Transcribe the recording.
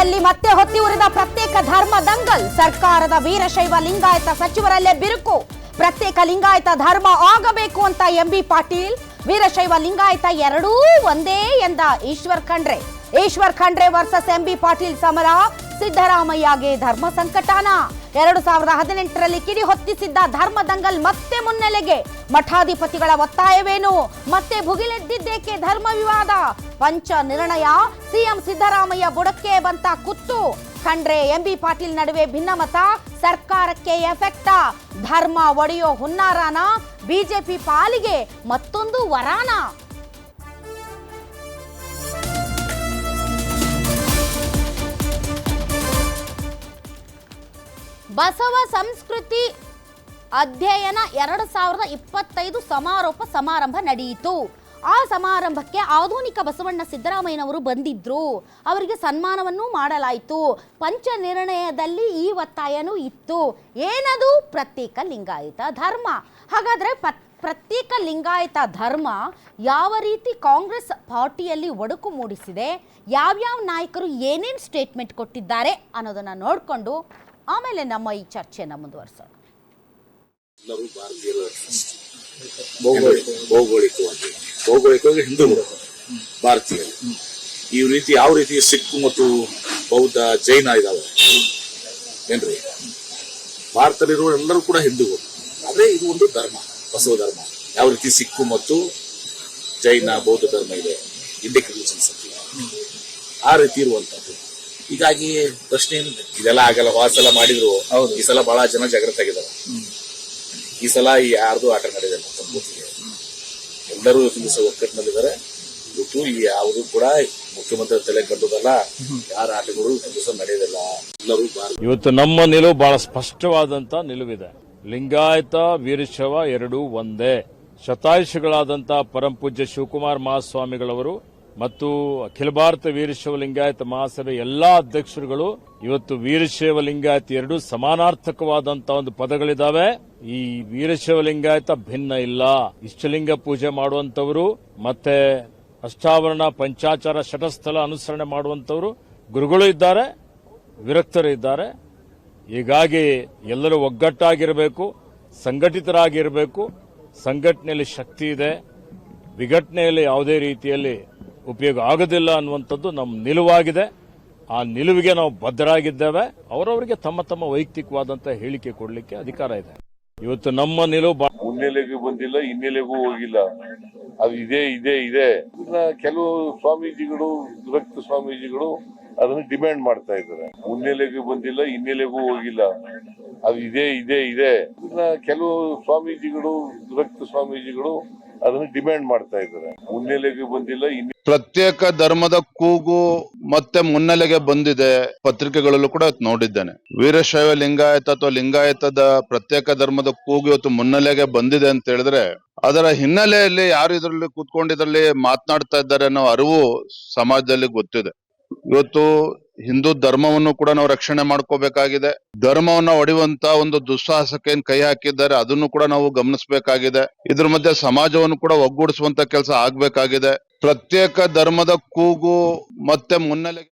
ರಾಜ್ಯದಲ್ಲಿ ಮತ್ತೆ ಹೊತ್ತಿ ಉರಿದ ಪ್ರತ್ಯೇಕ ಧರ್ಮ ದಂಗಲ್. ಸರ್ಕಾರದ ವೀರಶೈವ ಲಿಂಗಾಯತ ಸಚಿವರಲ್ಲೇ ಬಿರುಕು. ಪ್ರತ್ಯೇಕ ಲಿಂಗಾಯತ ಧರ್ಮ ಆಗಬೇಕು ಅಂತ ಎಂಬಿ ಪಾಟೀಲ್. ವೀರಶೈವ ಲಿಂಗಾಯತ ಎರಡೂ ಒಂದೇ ಎಂದ ಈಶ್ವರ್ ಖಂಡ್ರೆ ವರ್ಸಸ್ ಎಂಬಿ ಪಾಟೀಲ್ ಸಮರ. ಸಿದ್ದರಾಮಯ್ಯಗೆ ಧರ್ಮ ಸಂಕಟನ. 2018ರಲ್ಲಿ ಕಿಡಿ ಹೊತ್ತಿಸಿದ್ದ ಧರ್ಮ ದಂಗಲ್ ಮತ್ತೆ ಮುನ್ನೆಲೆಗೆ. ಮಠಾಧಿಪತಿಗಳ ಒತ್ತಾಯವೇನು? ಮತ್ತೆ ಭುಗಿಲೆದ್ದಿದ್ದೇಕೆ ಧರ್ಮ ವಿವಾದ? ಪಂಚ ನಿರ್ಣಯ. ಸಿಎಂ ಸಿದ್ದರಾಮಯ್ಯ ಬುಡಕ್ಕೆ ಬಂತ ಕುತ್ತು. ಖಂಡ್ರೆ ಎಂಬಿ ಪಾಟೀಲ್ ನಡುವೆ ಭಿನ್ನಮತ. ಸರ್ಕಾರಕ್ಕೆ ಎಫೆಕ್ಟ. ಧರ್ಮ ಒಡೆಯೋ ಹುನ್ನಾರಾನ? ಬಿಜೆಪಿ ಪಾಲಿಗೆ ಮತ್ತೊಂದು ವರಾನ? ಬಸವ ಸಂಸ್ಕೃತಿ ಅಧ್ಯಯನ 2025 ಸಮಾರೋಪ ಸಮಾರಂಭ ನಡೆಯಿತು. ಆ ಸಮಾರಂಭಕ್ಕೆ ಆಧುನಿಕ ಬಸವಣ್ಣ ಸಿದ್ದರಾಮಯ್ಯನವರು ಬಂದಿದ್ರು. ಅವರಿಗೆ ಸನ್ಮಾನವನ್ನು ಮಾಡಲಾಯಿತು. ಪಂಚ ನಿರ್ಣಯದಲ್ಲಿ ಈ ಒತ್ತಾಯನೂ ಇತ್ತು. ಏನದು? ಪ್ರತ್ಯೇಕ ಲಿಂಗಾಯತ ಧರ್ಮ. ಹಾಗಾದ್ರೆ ಪ್ರತ್ಯೇಕ ಲಿಂಗಾಯತ ಧರ್ಮ ಯಾವ ರೀತಿ ಕಾಂಗ್ರೆಸ್ ಪಾರ್ಟಿಯಲ್ಲಿ ಒಡಕು ಮೂಡಿಸಿದೆ, ಯಾವ್ಯಾವ ನಾಯಕರು ಏನೇನು ಸ್ಟೇಟ್ಮೆಂಟ್ ಕೊಟ್ಟಿದ್ದಾರೆ ಅನ್ನೋದನ್ನ ನೋಡಿಕೊಂಡು ಆಮೇಲೆ ನಮ್ಮ ಈ ಚರ್ಚೆಯನ್ನು ಮುಂದುವರಿಸೋಣ. ಎಲ್ಲರೂ ಭಾರತೀಯರು ಭೌಗೋಳಿಕವಾಗಿ ಹಿಂದೂಗಳು ಭಾರತೀಯರು. ಈ ರೀತಿ ಯಾವ ರೀತಿ ಸಿಖ್ ಮತ್ತು ಬೌದ್ಧ ಜೈನ ಇದಾವೆ ಏನ್ರಿ, ಭಾರತದಲ್ಲಿರುವ ಎಲ್ಲರೂ ಕೂಡ ಹಿಂದೂಗಳು. ಆದ್ರೆ ಇದು ಒಂದು ಧರ್ಮ, ಬಸವ ಧರ್ಮ. ಯಾವ ರೀತಿ ಸಿಖ್ ಮತ್ತು ಜೈನ ಬೌದ್ಧ ಧರ್ಮ ಇದೆ, ಇಂಡಿಯನ್ ರಿಲಿಜನ್ಸ್ ಅಂತ ಆ ರೀತಿ ಇರುವಂತದ್ದು. ಹೀಗಾಗಿ ಪ್ರಶ್ನೆ ಏನಿದೆ, ಇದೆಲ್ಲ ಆಗಲ್ಲ. ವಾಸಲ ಮಾಡಿದ್ರು ಈ ಸಲ ಬಹಳ ಜನ ಜಾಗೃತ ಆಗಿದ್ದಾರೆ. ಈ ಸಲ ಯಾರ್ದು ಆಟ ನಡೆದಿಲ್ಲ. ಎಲ್ಲರೂ ದಿವಸ ಒಕ್ಕಟ್ಟಿನಲ್ಲಿದ್ದಾರೆ. ಇವತ್ತು ಯಾವುದು ಕೂಡ ಮುಖ್ಯಮಂತ್ರಿ ತಲೆ ಕಟ್ಟುದಲ್ಲ, ಯಾರ ಆಟಗಳು ದಿವಸ ನಡೆಯೋದಿಲ್ಲ. ಎಲ್ಲರೂ ಇವತ್ತು ನಮ್ಮ ನಿಲುವು ಬಹಳ ಸ್ಪಷ್ಟವಾದಂತ ನಿಲುವಿದೆ. ಲಿಂಗಾಯತ ವೀರಶೈವ ಎರಡೂ ಒಂದೇ. ಶತಾಯುಷಿಗಳಾದಂತ ಪರಂಪೂಜ್ಯ ಶಿವಕುಮಾರ ಮಹಾಸ್ವಾಮಿಗಳವರು ಮತ್ತು ಅಖಿಲ ಭಾರತ ವೀರಶೈವ ಲಿಂಗಾಯತ ಮಹಾಸಭೆ ಎಲ್ಲಾ ಅಧ್ಯಕ್ಷರುಗಳು ಇವತ್ತು ವೀರಶೈವ ಲಿಂಗಾಯತ ಎರಡೂ ಸಮಾನಾರ್ಥಕವಾದಂತಹ ಒಂದು ಪದಗಳಿದಾವೆ. ಈ ವೀರಶೈವ ಲಿಂಗಾಯತ ಭಿನ್ನ ಇಲ್ಲ. ಇಷ್ಟಲಿಂಗ ಪೂಜೆ ಮಾಡುವಂತವರು ಮತ್ತೆ ಅಷ್ಟಾವರಣ ಪಂಚಾಚಾರ ಶಟಸ್ಥಲ ಅನುಸರಣೆ ಮಾಡುವಂತವರು ಗುರುಗಳು ಇದ್ದಾರೆ, ವಿರಕ್ತರು ಇದ್ದಾರೆ. ಹೀಗಾಗಿ ಎಲ್ಲರೂ ಒಗ್ಗಟ್ಟಾಗಿರಬೇಕು, ಸಂಘಟಿತರಾಗಿರಬೇಕು. ಸಂಘಟನೆಯಲ್ಲಿ ಶಕ್ತಿ ಇದೆ, ವಿಘಟನೆಯಲ್ಲಿ ಯಾವುದೇ ರೀತಿಯಲ್ಲಿ ಉಪಯೋಗ ಆಗೋದಿಲ್ಲ ಅನ್ನುವಂಥದ್ದು ನಮ್ಮ ನಿಲುವಾಗಿದೆ. ಆ ನಿಲುವಿಗೆ ನಾವು ಬದ್ಧರಾಗಿದ್ದೇವೆ. ಅವರವರಿಗೆ ತಮ್ಮ ತಮ್ಮ ವೈಯಕ್ತಿಕವಾದಂತಹ ಹೇಳಿಕೆ ಕೊಡಲಿಕ್ಕೆ ಅಧಿಕಾರ ಇದೆ. ಇವತ್ತು ನಮ್ಮ ನಿಲುವು ಮುನ್ನೆಲೆಗೂ ಬಂದಿಲ್ಲ, ಹಿನ್ನೆಲೆಗೂ ಹೋಗಿಲ್ಲ. ಅದು ಇದೆ. ಕೆಲವು ಸ್ವಾಮೀಜಿಗಳು, ವಿರಕ್ತ ಸ್ವಾಮೀಜಿಗಳು ಅದನ್ನು ಡಿಮ್ಯಾಂಡ್ ಮಾಡ್ತಾ ಇದ್ದಾರೆ. ಮುನ್ನೆಲೆಗೂ ಬಂದಿಲ್ಲ, ಹಿನ್ನೆಲೆಗೂ ಹೋಗಿಲ್ಲ. ಅದು ಇದೆ. ಕೆಲವು ಸ್ವಾಮೀಜಿಗಳು, ವಿರಕ್ತ ಸ್ವಾಮೀಜಿಗಳು ಅದನ್ನು ಡಿಮ್ಯಾಂಡ್ ಮಾಡ್ತಾ ಇದ್ದಾರೆ. ಮುನ್ನೆಲೆಗೂ ಬಂದಿಲ್ಲ, ಪ್ರತ್ಯೇಕ ಧರ್ಮದ ಕೂಗು ಮತ್ತೆ ಮುನ್ನೆಲೆಗೆ ಬಂದಿದೆ. ಪತ್ರಿಕೆಗಳಲ್ಲೂ ಕೂಡ ನೋಡಿದ್ದೇನೆ. ವೀರಶೈವ ಲಿಂಗಾಯತ ಅಥವಾ ಲಿಂಗಾಯತದ ಪ್ರತ್ಯೇಕ ಧರ್ಮದ ಕೂಗು ಇವತ್ತು ಮುನ್ನೆಲೆಗೆ ಬಂದಿದೆ ಅಂತ ಹೇಳಿದ್ರೆ ಅದರ ಹಿನ್ನೆಲೆಯಲ್ಲಿ ಯಾರು ಇದರಲ್ಲಿ ಕೂತ್ಕೊಂಡಿದ್ರಲ್ಲಿ ಮಾತನಾಡ್ತಾ ಇದ್ದಾರೆ ಅನ್ನೋ ಅರಿವು ಸಮಾಜದಲ್ಲಿ ಗೊತ್ತಿದೆ. ಇವತ್ತು ಹಿಂದೂ ಧರ್ಮವನ್ನು ಕೂಡ ನಾವು ರಕ್ಷಣೆ ಮಾಡ್ಕೋಬೇಕಾಗಿದೆ. ಧರ್ಮವನ್ನ ಒಡೆಯುವಂತ ಒಂದು ದುಸ್ಸಾಹಸಕ್ಕೆ ಏನ್ ಕೈ ಹಾಕಿದ್ದಾರೆ ಅದನ್ನು ಕೂಡ ನಾವು ಗಮನಿಸಬೇಕಾಗಿದೆ. ಇದ್ರ ಮಧ್ಯೆ ಸಮಾಜವನ್ನು ಕೂಡ ಒಗ್ಗೂಡಿಸುವಂತ ಕೆಲಸ ಆಗ್ಬೇಕಾಗಿದೆ. ಪ್ರತ್ಯೇಕ ಧರ್ಮದ ಕೂಗು ಮತ್ತೆ ಮುನ್ನೆಲೆಗೆ